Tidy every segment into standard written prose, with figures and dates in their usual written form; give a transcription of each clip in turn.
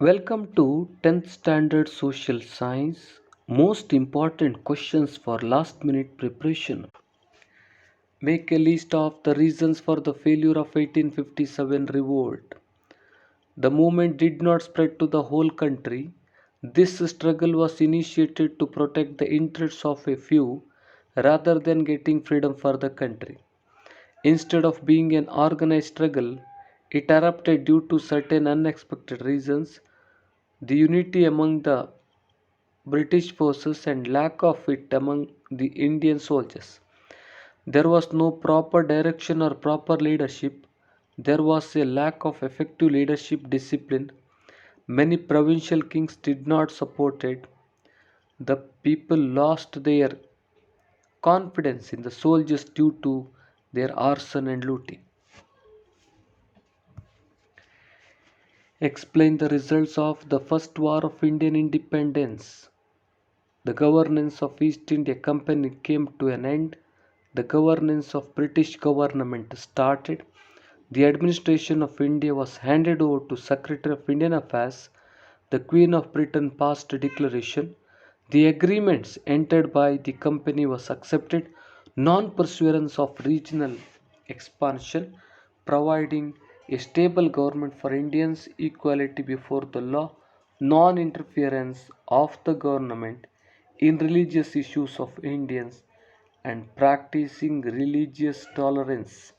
Welcome to 10th Standard Social Science. Most important questions for last minute preparation. Make a list of the reasons for the failure of 1857 revolt. The movement did not spread to the whole country. This struggle was initiated to protect the interests of a few rather than getting freedom for the country. Instead of being an organized struggle, it erupted due to certain unexpected reasons. The unity among the British forces and lack of it among the Indian soldiers. There was no proper direction or proper leadership. There was a lack of effective leadership discipline. Many provincial kings did not support it. The people lost their confidence in the soldiers due to their arson and looting. Explain the results of the First War of Indian Independence. The governance of East India Company came to an end. The governance of British government started. The administration of India was handed over to Secretary of Indian Affairs. The Queen of Britain passed a declaration. The agreements entered by the company was accepted. Non-pursuance of regional expansion, providing a stable government for Indians, equality before the law, non-interference of the government in religious issues of Indians, and practicing religious tolerance.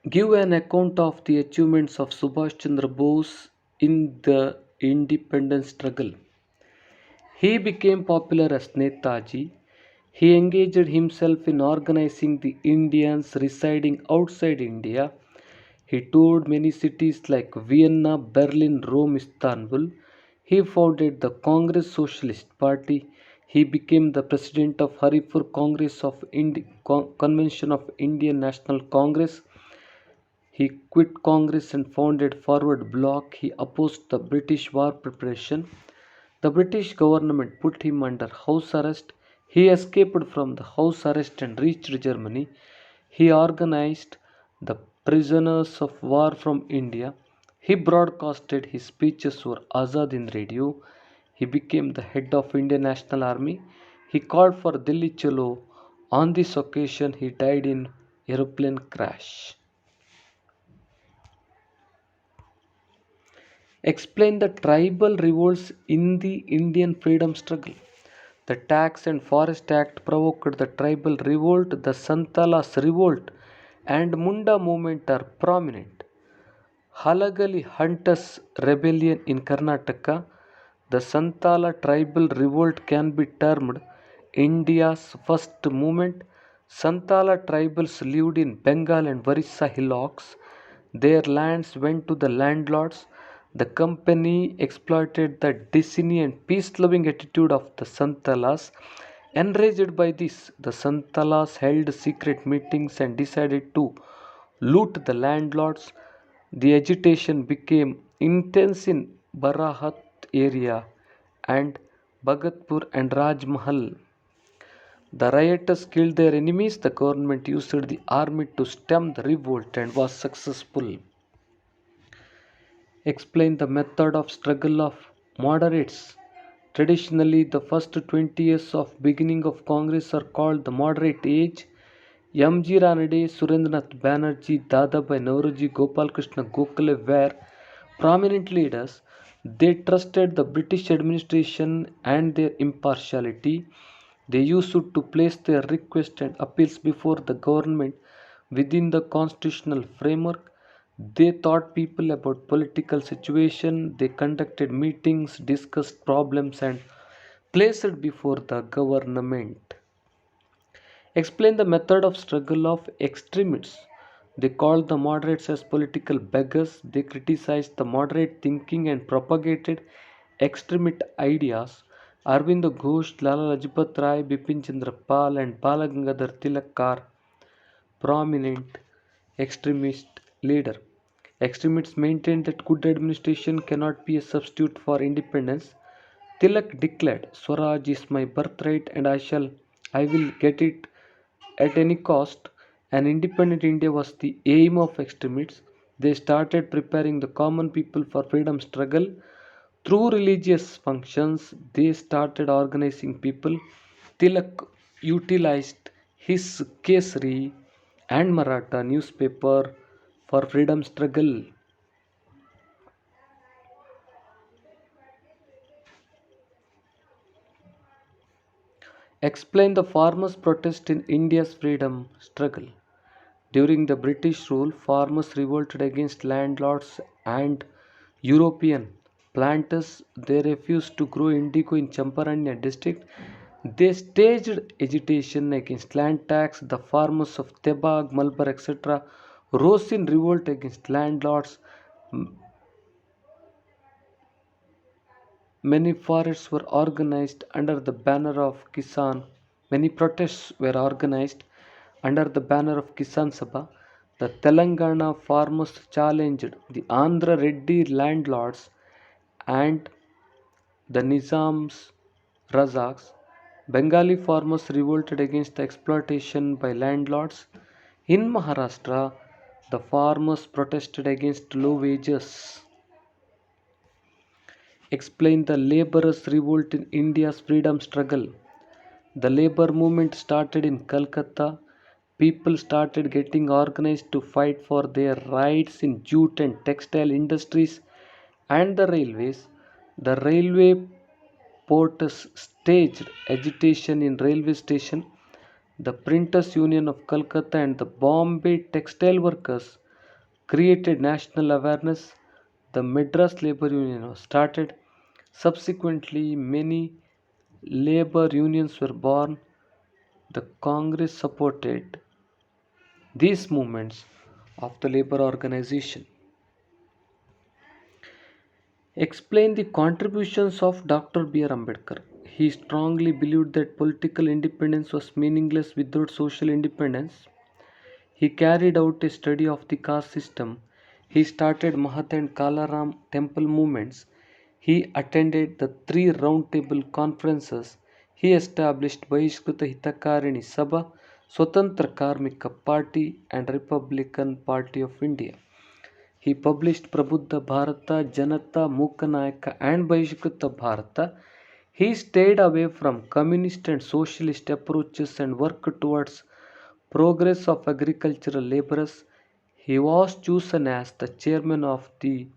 Give an account of the achievements of Subhash Chandra Bose in the independence struggle. He became popular as Netaji. He engaged himself in organizing the Indians residing outside India. He toured many cities like Vienna, Berlin, Rome, Istanbul. He founded the Congress Socialist Party. He became the president of Haripur Congress of Convention of Indian National Congress. He quit Congress and founded Forward Bloc. He opposed the British war preparation. The British government put him under house arrest. He escaped from the house arrest and reached Germany. He organized the prisoners of war from India. He broadcasted his speeches over Azad in radio. He became the head of Indian National Army. He called for Delhi Chalo. On this occasion, he died in aeroplane crash. Explain the tribal revolts in the Indian freedom struggle. The Tax and Forest Act provoked the tribal revolt. The Santalas revolt and Munda movement are prominent. Halagali Hunters rebellion in Karnataka. The Santala tribal revolt can be termed India's first movement. Santala tribals lived in Bengal and Varissa hillocks. Their lands went to the landlords. The company exploited the destiny and peace-loving attitude of the Santalas. Enraged by this, the Santalas held secret meetings and decided to loot the landlords. The agitation became intense in Barahat area and Bhagatpur and Rajmahal. The rioters killed their enemies. The government used the army to stem the revolt and was successful. Explain the method of struggle of moderates. Traditionally, the first 20 years of beginning of Congress are called the moderate age. M.G. Ranade, Surendranath Banerjee, Dadabhai Nauroji, Gopal Krishna Gokhale were prominent leaders. They trusted the British administration and their impartiality. They used to place their requests and appeals before the government within the constitutional framework. They taught people about political situation. They conducted meetings, discussed problems, and placed before the government. Explain the method of struggle of extremists. They called the moderates as political beggars. They criticized the moderate thinking and propagated extremist ideas. Arvind Ghosh, Lala Lajpat Rai, Bipin Chandra Pal, and Balagangadhar Tilak are prominent extremist leader. Extremists maintained that good administration cannot be a substitute for independence. Tilak declared, Swaraj is my birthright and I will get it at any cost. An independent India was the aim of extremists. They started preparing the common people for freedom struggle through religious functions. They started organizing people. Tilak utilized his Kesari and Maratha newspaper for freedom struggle. Explain the farmers' protest in India's freedom struggle. During the British rule, farmers revolted against landlords and European planters. They refused to grow indigo in Champaranya district. They staged agitation against land tax. The farmers of Tebag, Malabar, etc. rose in revolt against landlords. Many forests were organized under the banner of Kisan. Many protests were organized under the banner of Kisan Sabha. The Telangana farmers challenged the Andhra Reddy landlords and the Nizam's Razaks. Bengali farmers revolted against the exploitation by landlords. In Maharashtra, the farmers protested against low wages. Explain the laborers' revolt in India's freedom struggle. The labor movement started in Calcutta. People started getting organized to fight for their rights in jute and textile industries and the railways. The railway porters staged agitation in railway station. The Printers Union of Calcutta and the Bombay textile workers created national awareness. The Madras Labour Union was started. Subsequently, many labor unions were born. The Congress supported these movements of the labor organization. Explain the contributions of Dr. B.R. Ambedkar. He strongly believed that political independence was meaningless without social independence. He carried out a study of the caste system. He started Mahat and Kalaram temple movements. He attended the three round table conferences. He established Bahishkruta Hitakarini Sabha, Swatantra Karmika Party and Republican Party of India. He published Prabuddha Bharata, Janata, Mukanayaka and Bahishkruta Bharata. He stayed away from communist and socialist approaches and worked towards progress of agricultural laborers. He was chosen as the chairman of the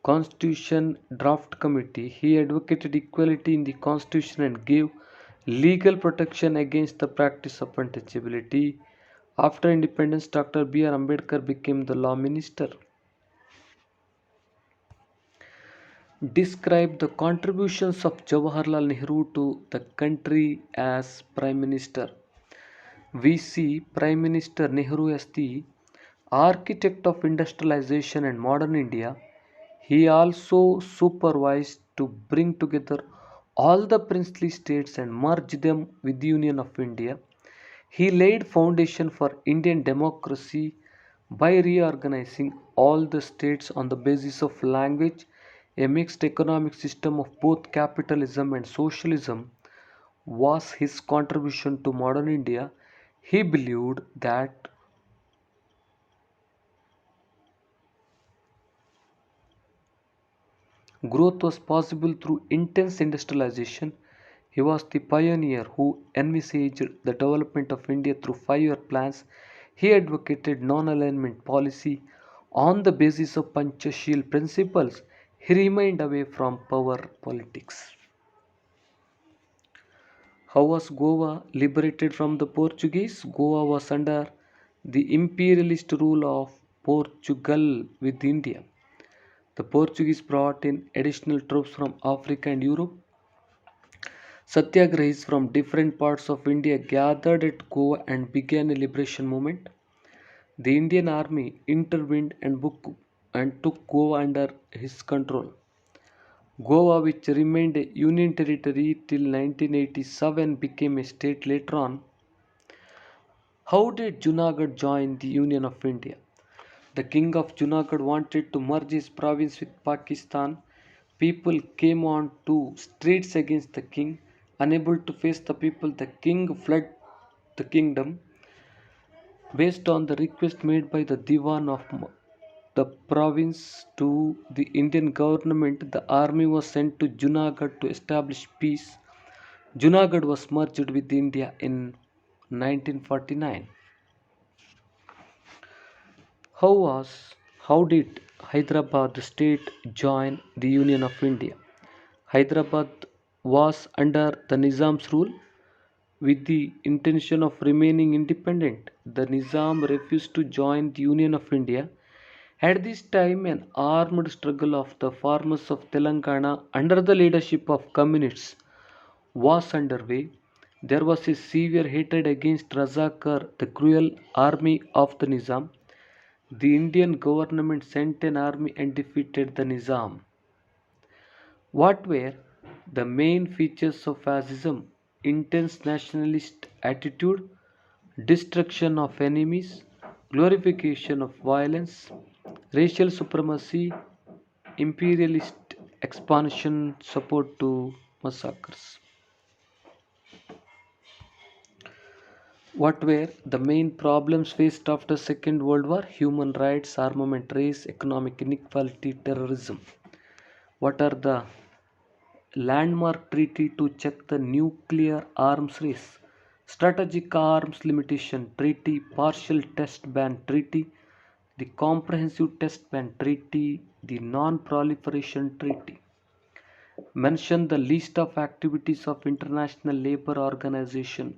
Constitution Draft Committee. He advocated equality in the Constitution and gave legal protection against the practice of untouchability. After independence, Dr. B.R. Ambedkar became the law minister. Describe the contributions of Jawaharlal Nehru to the country as Prime Minister. We see Prime Minister Nehru as the architect of industrialization and modern India. He also supervised to bring together all the princely states and merge them with the Union of India. He laid foundation for Indian democracy by reorganizing all the states on the basis of language. A mixed economic system of both capitalism and socialism was his contribution to modern India. He believed that growth was possible through intense industrialization. He was the pioneer who envisaged the development of India through 5 year plans. He advocated non alignment policy on the basis of Panchashil principles. He remained away from power politics. How was Goa liberated from the Portuguese? Goa was under the imperialist rule of Portugal with India. The Portuguese brought in additional troops from Africa and Europe. Satyagrahis from different parts of India gathered at Goa and began a liberation movement. The Indian army intervened and took Goa under his control. Goa, which remained a union territory till 1987, became a state later on. How did Junagadh join the Union of India? The king of Junagadh wanted to merge his province with Pakistan. People came on to streets against the king. Unable to face the people, the king fled the kingdom based on the request made by the Diwan of the province to the Indian government, the army was sent to Junagadh to establish peace. Junagadh was merged with India in 1949. How was how did Hyderabad state join the Union of India? Hyderabad was under the Nizam's rule with the intention of remaining independent. The Nizam refused to join the Union of India. At this time, an armed struggle of the farmers of Telangana under the leadership of communists was underway. There was a severe hatred against Razakar, the cruel army of the Nizam. The Indian government sent an army and defeated the Nizam. What were the main features of fascism? Intense nationalist attitude, destruction of enemies, glorification of violence, racial supremacy, imperialist expansion, support to massacres. What were the main problems faced after Second World War? Human rights, armament race, economic inequality, terrorism. What are the landmark treaty to check the nuclear arms race? Strategic Arms Limitation Treaty, Partial Test Ban Treaty, the Comprehensive Test Ban Treaty, the Non Proliferation Treaty. Mention the list of activities of International Labour Organization.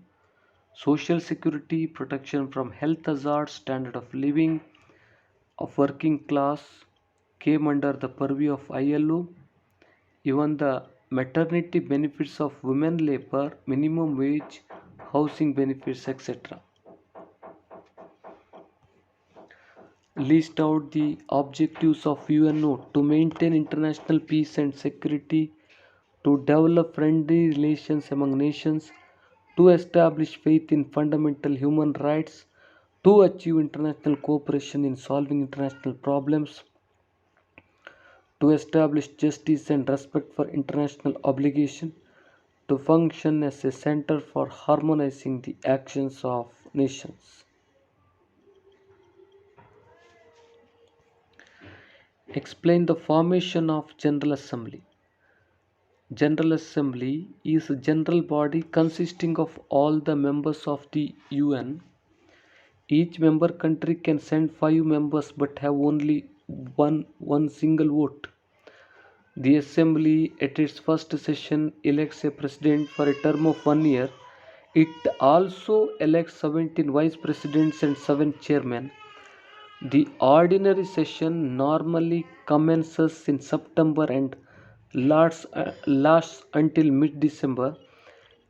Social security, protection from health hazards, standard of living of working class came under the purview of ILO. Even the maternity benefits of women labor, minimum wage, housing benefits, etc. List out the objectives of UNO to maintain international peace and security, to develop friendly relations among nations, to establish faith in fundamental human rights, to achieve international cooperation in solving international problems, to establish justice and respect for international obligation, to function as a center for harmonizing the actions of nations. Explain the formation of General Assembly. General Assembly is a general body consisting of all the members of the UN. Each member country can send 5 members but have only one single vote. The Assembly at its first session elects a president for a term of 1 year. It also elects 17 vice presidents and 7 chairmen. The ordinary session normally commences in September and lasts until mid-December.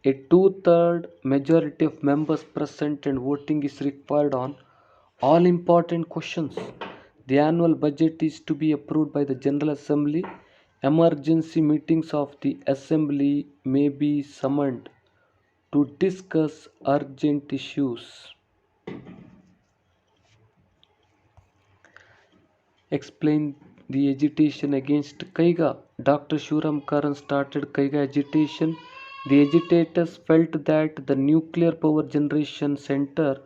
A two-third majority of members present and voting is required on all important questions. The annual budget is to be approved by the General Assembly. Emergency meetings of the Assembly may be summoned to discuss urgent issues. Explain the agitation against Kaiga. Dr. Shuram Karan started Kaiga agitation. The agitators felt that the nuclear power generation center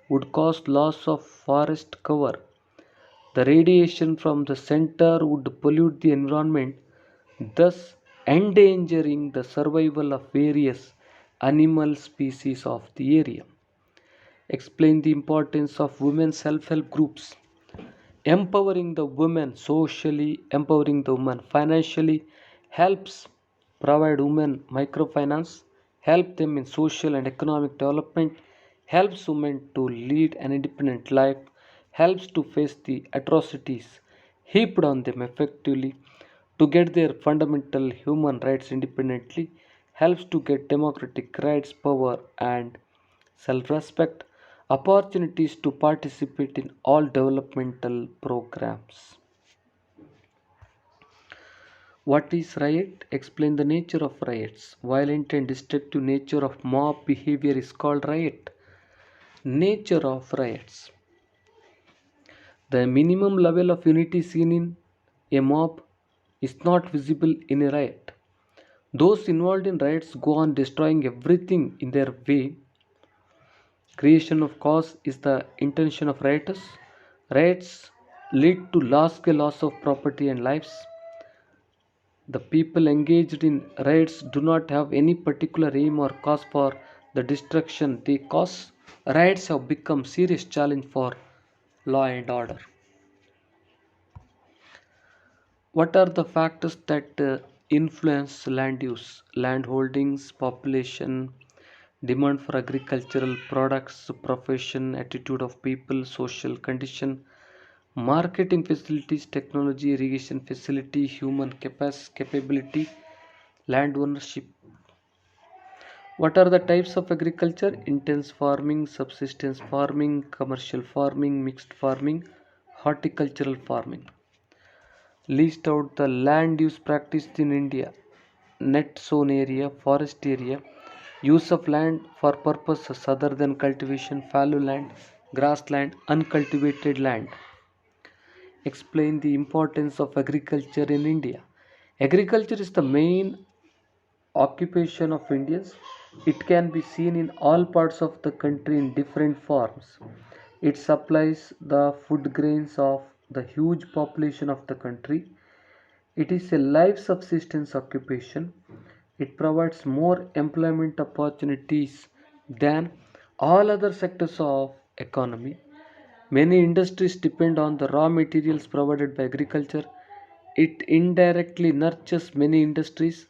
would cause loss of forest cover. The radiation from the center would pollute the environment, thus endangering the survival of various animal species of the area. Explain the importance of women self-help groups. Empowering the women socially, empowering the women financially helps provide women microfinance, help them in social and economic development, helps women to lead an independent life, helps to face the atrocities heaped on them effectively, to get their fundamental human rights independently, helps to get democratic rights, power, and self respect, opportunities to participate in all developmental programs. What is riot? Explain the nature of riots. Violent and destructive nature of mob behavior is called riot. Nature of riots. The minimum level of unity seen in a mob is not visible in a riot. Those involved in riots go on destroying everything in their way. Creation of cause is the intention of rioters. Riots lead to large-scale loss of property and lives. The people engaged in raids do not have any particular aim or cause for the destruction they cause. Raids have become serious challenge for law and order. What are the factors that influence land use? Land holdings, population, demand for agricultural products, profession, attitude of people, social condition, marketing facilities, technology, irrigation facility, human capability, land ownership. What are the types of agriculture? Intense farming, subsistence farming, commercial farming, mixed farming, horticultural farming. List out the land use practiced in India. Net sown area, forest area, use of land for purposes other than cultivation, fallow land, grassland, uncultivated land. Explain the importance of agriculture in India. Agriculture is the main occupation of Indians. It can be seen in all parts of the country in different forms. It supplies the food grains of the huge population of the country. It is a life subsistence occupation. It provides more employment opportunities than all other sectors of economy. Many industries depend on the raw materials provided by agriculture. It indirectly nurtures many industries.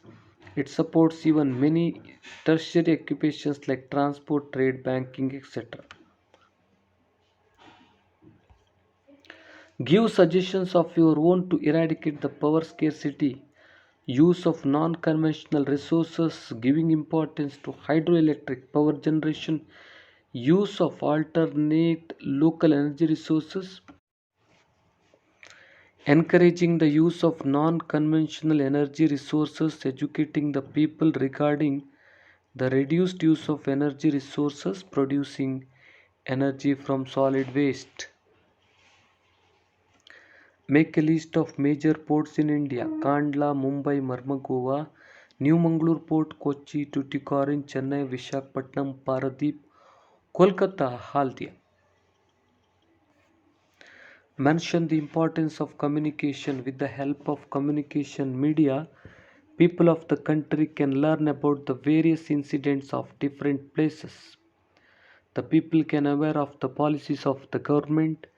It supports even many tertiary occupations like transport, trade, banking, etc. Give suggestions of your own to eradicate the power scarcity, use of non conventional resources, giving importance to hydroelectric power generation, use of alternate local energy resources, encouraging the use of non conventional energy resources, educating the people regarding the reduced use of energy resources, producing energy from solid waste. Make a list of major ports in India: Kandla, Mumbai, Marmagova, New Mangalore Port, Kochi, Tuticorin, Chennai, Visakhapatnam, Paradeep, Kolkata, Haldia. Mention the importance of communication. With the help of communication media, people of the country can learn about the various incidents of different places. The people can aware of the policies of the government.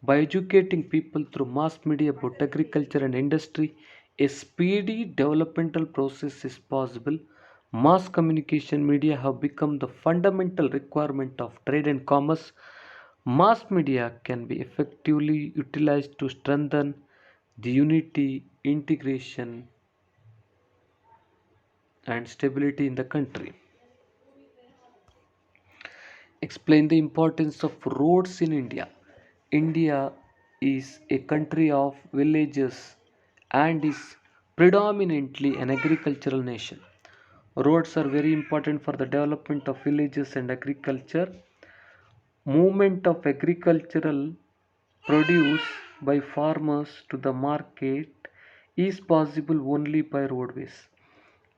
By educating people through mass media about agriculture and industry, a speedy developmental process is possible. Mass communication media have become the fundamental requirement of trade and commerce. Mass media can be effectively utilized to strengthen the unity, integration, and stability in the country. Explain the importance of roads in India. India is a country of villages and is predominantly an agricultural nation. Roads are very important for the development of villages and agriculture. Movement of agricultural produce by farmers to the market is possible only by roadways.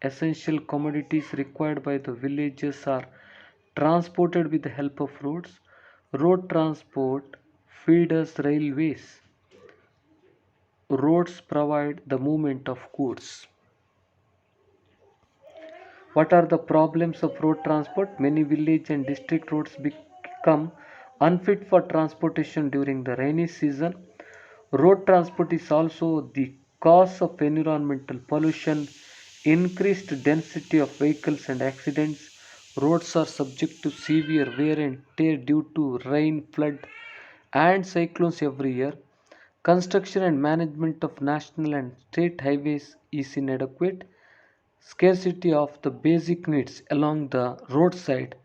Essential commodities required by the villages are transported with the help of roads. Road transport feeders railways. Roads provide the movement of goods. What are the problems of road transport? Many village and district roads become unfit for transportation during the rainy season. Road transport is also the cause of environmental pollution, increased density of vehicles and accidents. Roads are subject to severe wear and tear due to rain, flood, and cyclones every year. Construction and management of national and state highways is inadequate. Scarcity of the basic needs along the roadside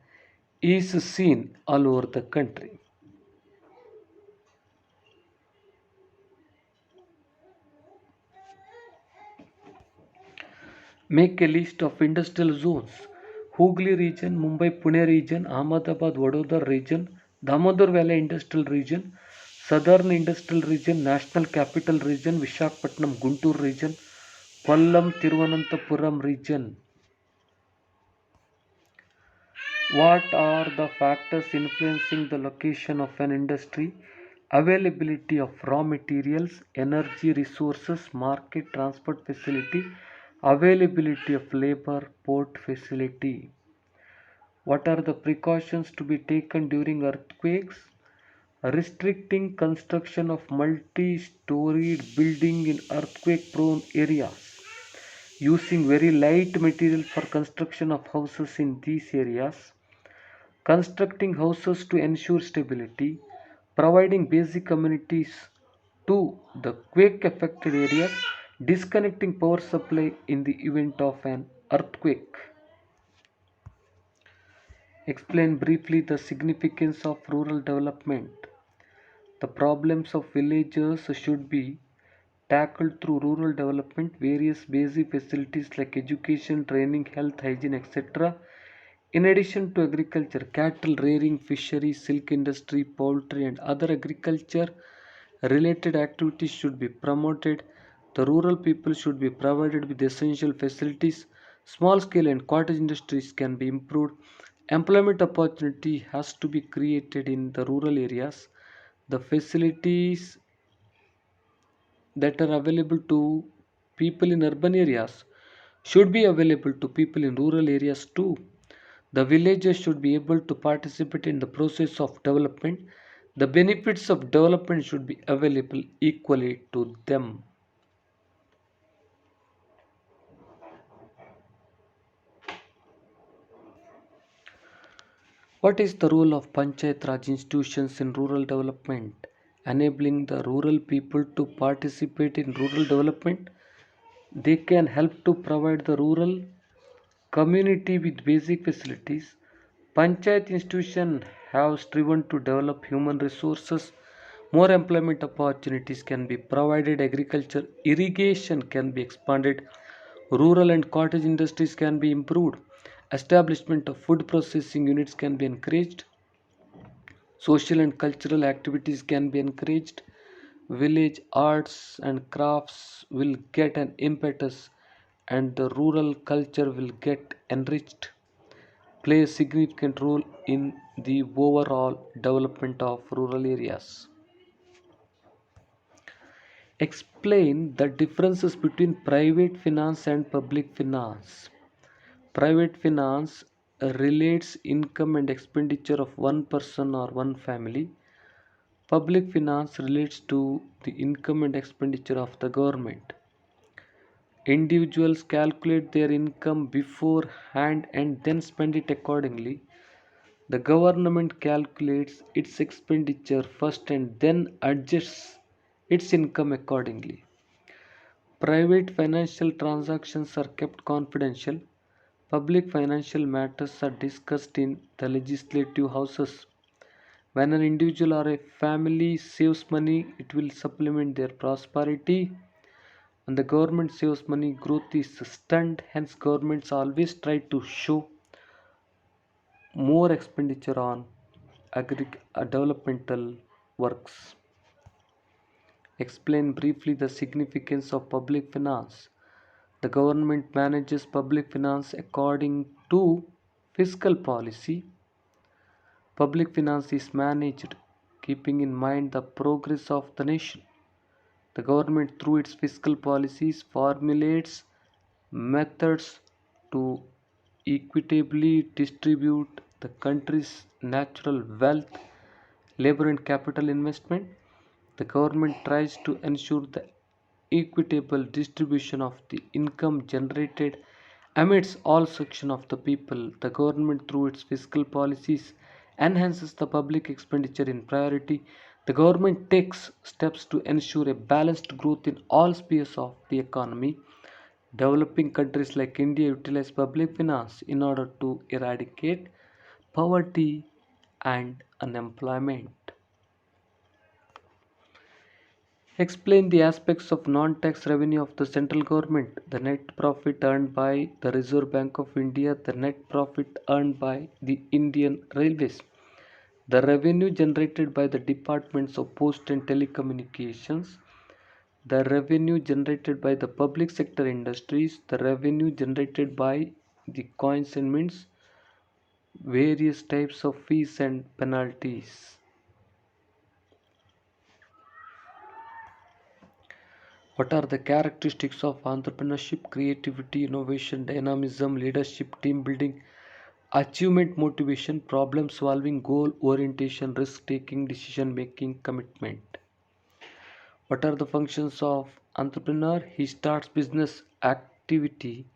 is seen all over the country. Make a list of industrial zones. Hooghly region, Mumbai Pune region, Ahmedabad Vadodara region, Damodar Valley Industrial Region, Southern Industrial Region, National Capital Region, Visakhapatnam Guntur region, Kollam Thiruvananthapuram region. What are the factors influencing the location of an industry? Availability of raw materials, energy resources, market transport facility, availability of labor, port facility. What are the precautions to be taken during earthquakes? Restricting construction of multi-storied building in earthquake-prone areas. Using very light material for construction of houses in these areas. Constructing houses to ensure stability. Providing basic amenities to the quake-affected areas. Disconnecting power supply in the event of an earthquake. Explain briefly the significance of rural development. The problems of villagers should be tackled through rural development, various basic facilities like education, training, health, hygiene, etc. In addition to agriculture, cattle rearing, fishery, silk industry, poultry, and other agriculture related activities should be promoted. The rural people should be provided with essential facilities. Small scale and cottage industries can be improved. Employment opportunity has to be created in the rural areas. The facilities that are available to people in urban areas should be available to people in rural areas too. The villagers should be able to participate in the process of development. The benefits of development should be available equally to them. What is the role of Panchayat Raj institutions in rural development? Enabling the rural people to participate in rural development. They can help to provide the rural community with basic facilities. Panchayat institutions have striven to develop human resources. More employment opportunities can be provided. Agriculture, irrigation can be expanded. Rural and cottage industries can be improved. Establishment of food processing units can be encouraged. Social and cultural activities can be encouraged. Village arts and crafts will get an impetus and the rural culture will get enriched, play a significant role in the overall development of rural areas. Explain the differences between private finance and public finance. Private finance relates income and expenditure of one person or one family. Public finance relates to the income and expenditure of the government. Individuals calculate their income beforehand and then spend it accordingly. The government calculates its expenditure first and then adjusts its income accordingly. Private financial transactions are kept confidential. Public financial matters are discussed in the legislative houses. When an individual or a family saves money, it will supplement their prosperity. When the government saves money, growth is stunned. Hence, governments always try to show more expenditure on developmental works. Explain briefly the significance of public finance. The government manages public finance according to fiscal policy. Public finance is managed keeping in mind the progress of the nation. The government, through its fiscal policies, formulates methods to equitably distribute the country's natural wealth, labor, and capital investment. The government tries to ensure the equitable distribution of the income generated amidst all sections of the people. The government, through its fiscal policies, enhances the public expenditure in priority. The government takes steps to ensure a balanced growth in all spheres of the economy. Developing countries like India utilize public finance in order to eradicate poverty and unemployment. Explain the aspects of non-tax revenue of the central government, the net profit earned by the Reserve Bank of India, the net profit earned by the Indian Railways, the revenue generated by the departments of post and telecommunications, the revenue generated by the public sector industries, the revenue generated by the coins and mints, various types of fees and penalties. What are the characteristics of entrepreneurship? Creativity, innovation, dynamism, leadership, team building, achievement, motivation, problem solving, goal orientation, risk taking, decision making, commitment. What are the functions of entrepreneur? He starts business activity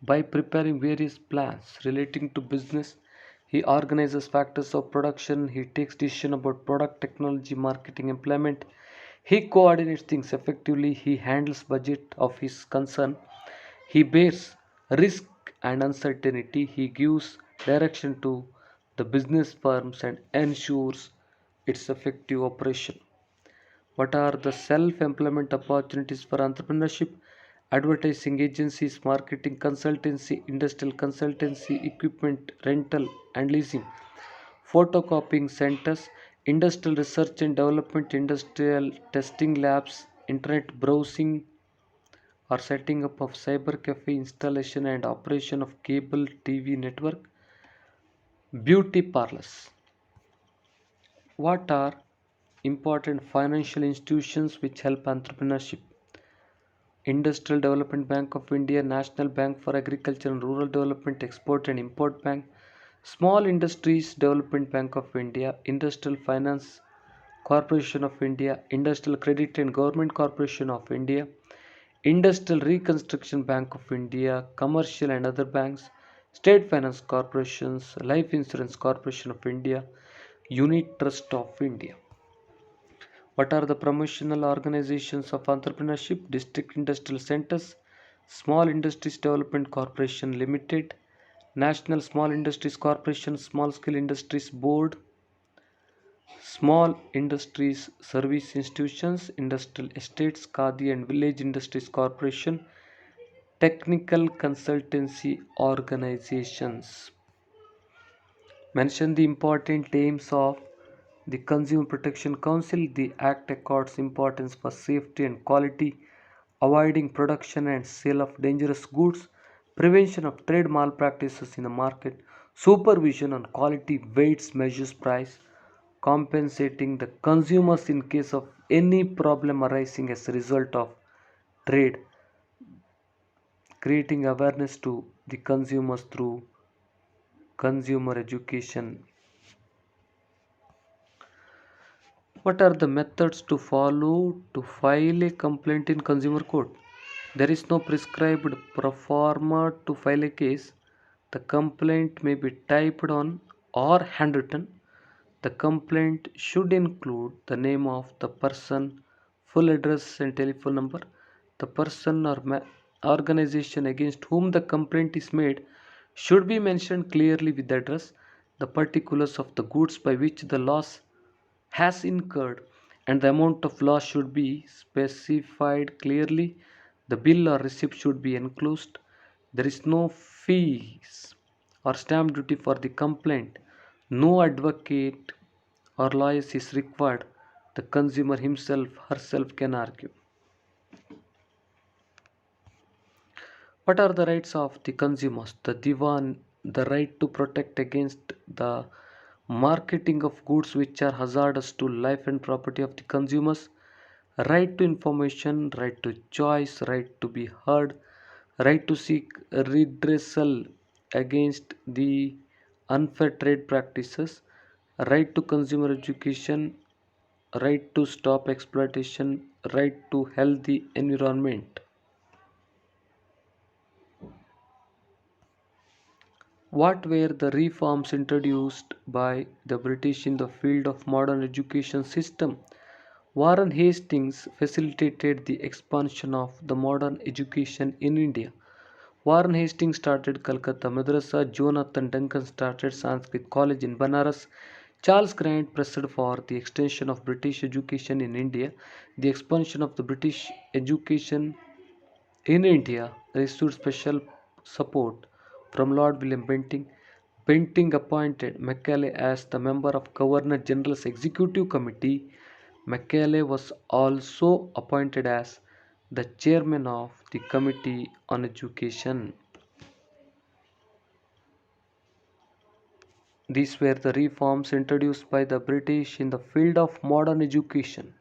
by preparing various plans relating to business. He organizes factors of production. He takes decision about product, technology, marketing, employment. He coordinates things effectively. He handles budget of his concern. He bears risk and uncertainty. He gives direction to the business firms and ensures its effective operation. What are the self employment opportunities for entrepreneurship? Advertising agencies, marketing consultancy, industrial consultancy, equipment rental and leasing, photocopying centers, industrial research and development, industrial testing labs, internet browsing or setting up of cyber cafe, installation and operation of cable TV network, beauty parlors. What are important financial institutions which help entrepreneurship? Industrial Development Bank of India, National Bank for Agriculture and Rural Development, Export and Import Bank, Small Industries Development Bank of India, Industrial Finance Corporation of India, Industrial Credit and Government Corporation of India, Industrial Reconstruction Bank of India, commercial and other banks, state finance corporations, Life Insurance Corporation of India, Unit Trust of India. What are the promotional organizations of entrepreneurship? District Industrial Centers, Small Industries Development Corporation Limited, National Small Industries Corporation, Small Scale Industries Board, Small Industries Service Institutions, Industrial Estates, Khadi and Village Industries Corporation, Technical Consultancy Organizations. Mention the important aims of the Consumer Protection Council. The Act accords importance for safety and quality, avoiding production and sale of dangerous goods, prevention of trade malpractices in the market, supervision on quality, weights, measures, price, compensating the consumers in case of any problem arising as a result of trade, creating awareness to the consumers through consumer education. What are the methods to follow to file a complaint in consumer court? There is no prescribed proforma to file a case. The complaint may be typed on or handwritten. The complaint should include the name of the person, full address and telephone number. The person or organization against whom the complaint is made should be mentioned clearly with the address, the particulars of the goods by which the loss has incurred, and the amount of loss should be specified clearly. The bill or receipt should be enclosed. There is no fees or stamp duty for the complaint. No advocate or lawyer is required. The consumer himself herself can argue. What are the rights of the consumers? The Divan, the right to protect against the marketing of goods which are hazardous to life and property of the consumers, right to information, right to choice, right to be heard, right to seek redressal against the unfair trade practices, right to consumer education, right to stop exploitation, right to healthy environment. What were the reforms introduced by the British in the field of modern education system? Warren Hastings facilitated the expansion of the modern education in India. Warren Hastings started Calcutta Madrasa. Jonathan Duncan started Sanskrit College in Banaras. Charles Grant pressed for the extension of British education in India. The expansion of the British education in India received special support from Lord William Bentinck. Bentinck appointed Macaulay as the member of Governor General's Executive Committee. Macaulay was also appointed as the chairman of the Committee on Education. These were the reforms introduced by the British in the field of modern education.